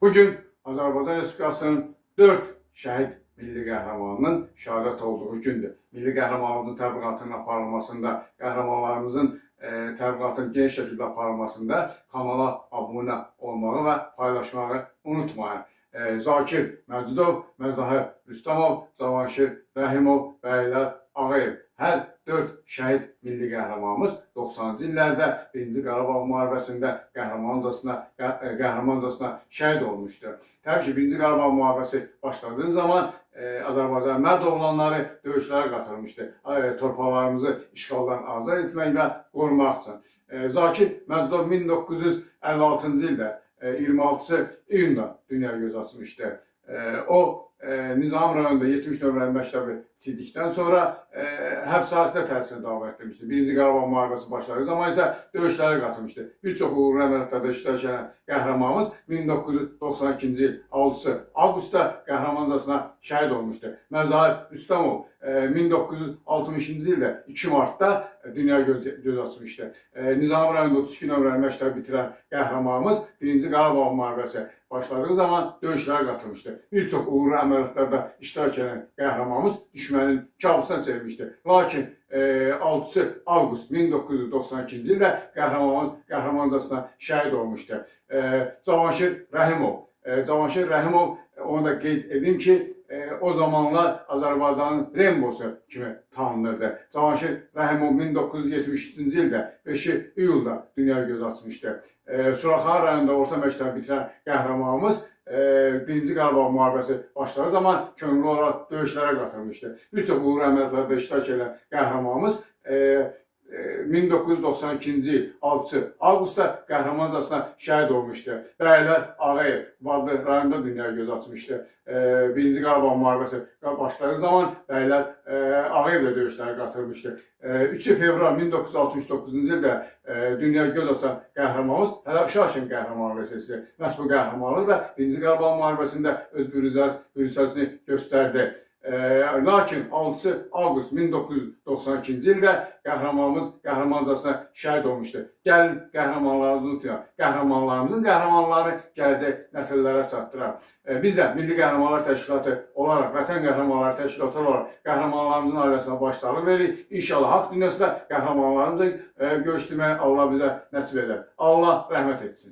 Bugün Azərbaycan Respublikasının 4 şəhid milli qəhrəmanının şəhadət olduğu gündür. Milli qəhrəmanlığımızın təbliğatının aparılmasında, qəhrəmanlarımızın təbliğatının geniş şəkildə aparılmasında kanala abunə olmağı və paylaşmağı unutmayın. Zakir Məcidov, Məzahir Rüstəmov, Cavanşir Rəhimov, Bəylər Ağayev. Hər 4 şəhid milli qəhrəmanımız 90-cı illərdə 1-ci Qarabağ müharibəsində qəhrəmancasına şəhid olmuşdur. Təbii ki, 1-ci Qarabağ müharibəsi başladığı zaman Azərbaycan mərd oğlanları döyüşlərə qatılmışdı. Torpaqlarımızı işğaldan azad etmək və qorumaq üçün. Zakir Məcidov 1956-cı ildə 26 iyunda dünyaya göz açmışdı. O Nizami rayonunda 70 nömrəli məktəbi bitirdikdən sonra həbsxanasında təhsilini davam etdirmişdi. 1-ci Qarabağ müharibəsi başladığı zaman isə döyüşlərə qatılmışdı. Bir çox uğurlu əməliyyatlarda iştirak edən qəhrəmanımız 1992-ci il 6 avqustda qəhrəmancasına şəhid olmuşdu. Məzahir Rüstəmov 1960-cı ildə 2 martda dünyaya göz açmışdı. Nizami rayonunda 32 nömrəli məktəbi bitirən qəhrəmanımız 1-ci Qarabağ müharibəsi başladığı zaman döyüşlərə qatılmışdı. Bir çox uğurlu əməliyyatlarda iştirak edən qəhrəmanımız düşmənin kabusuna çevirmişdi. Lakin 6 avqust 1992-ci ildə qəhrəmancasına şəhid olmuşdu. Cavanşir Rəhimov, onu da qeyd edim ki, o zamanlar Azərbaycanın Rembosu kimi tanınırdı. Cavanşir Rəhimov 1973-cü ildə 5 iyulda dünyaya göz açmışdı. Suraxanı rayonunda orta məktəbi bitirən qəhrəmanımız 1-ci Qarabağ müharibəsi başladığı zaman könüllü olaraq döyüşlərə qatılmışdı. Bir çox uğurlu əməliyyatlarda iştirak edən qəhrəmanımız 1992-ci il 6 avqustda qəhrəmancasına şəhid olmuşdu. Bəylər Ağayev Vadlı rayonunda dünyaya göz açmışdı. 1-ci Qarabağ müharibəsi başladığı zaman Bəylər Ağayev də döyüşlərə qatılmışdı. 3 fevral 1969-cu ildə dünyaya göz açan qəhrəmanımız hələ uşaq kimi qəhrəmanlıq vesiləsidir. Məhz bu qəhrəmanlıq da 1-ci Qarabağ müharibəsində öz büruzəsini göstərdi. Lakin 6 avqust 1992-ci ildə qəhrəmanımız qəhrəmancasına şəhid olmuşdu. Gəlin qəhrəmanlarımızı unutmayaq. Qəhrəmanlarımızın qəhrəmanları gələcək nəsillərə çatdıraq. Biz də Milli Qəhrəmanlar Təşkilatı olaraq, Vətən Qəhrəmanları Təşkilatı olaraq qəhrəmanlarımızın ailəsinə başsağlığı veririk. İnşallah haqq dünyasında qəhrəmanlarımızla görüşdürməyi Allah bizə nəsib edər. Allah rəhmət etsin.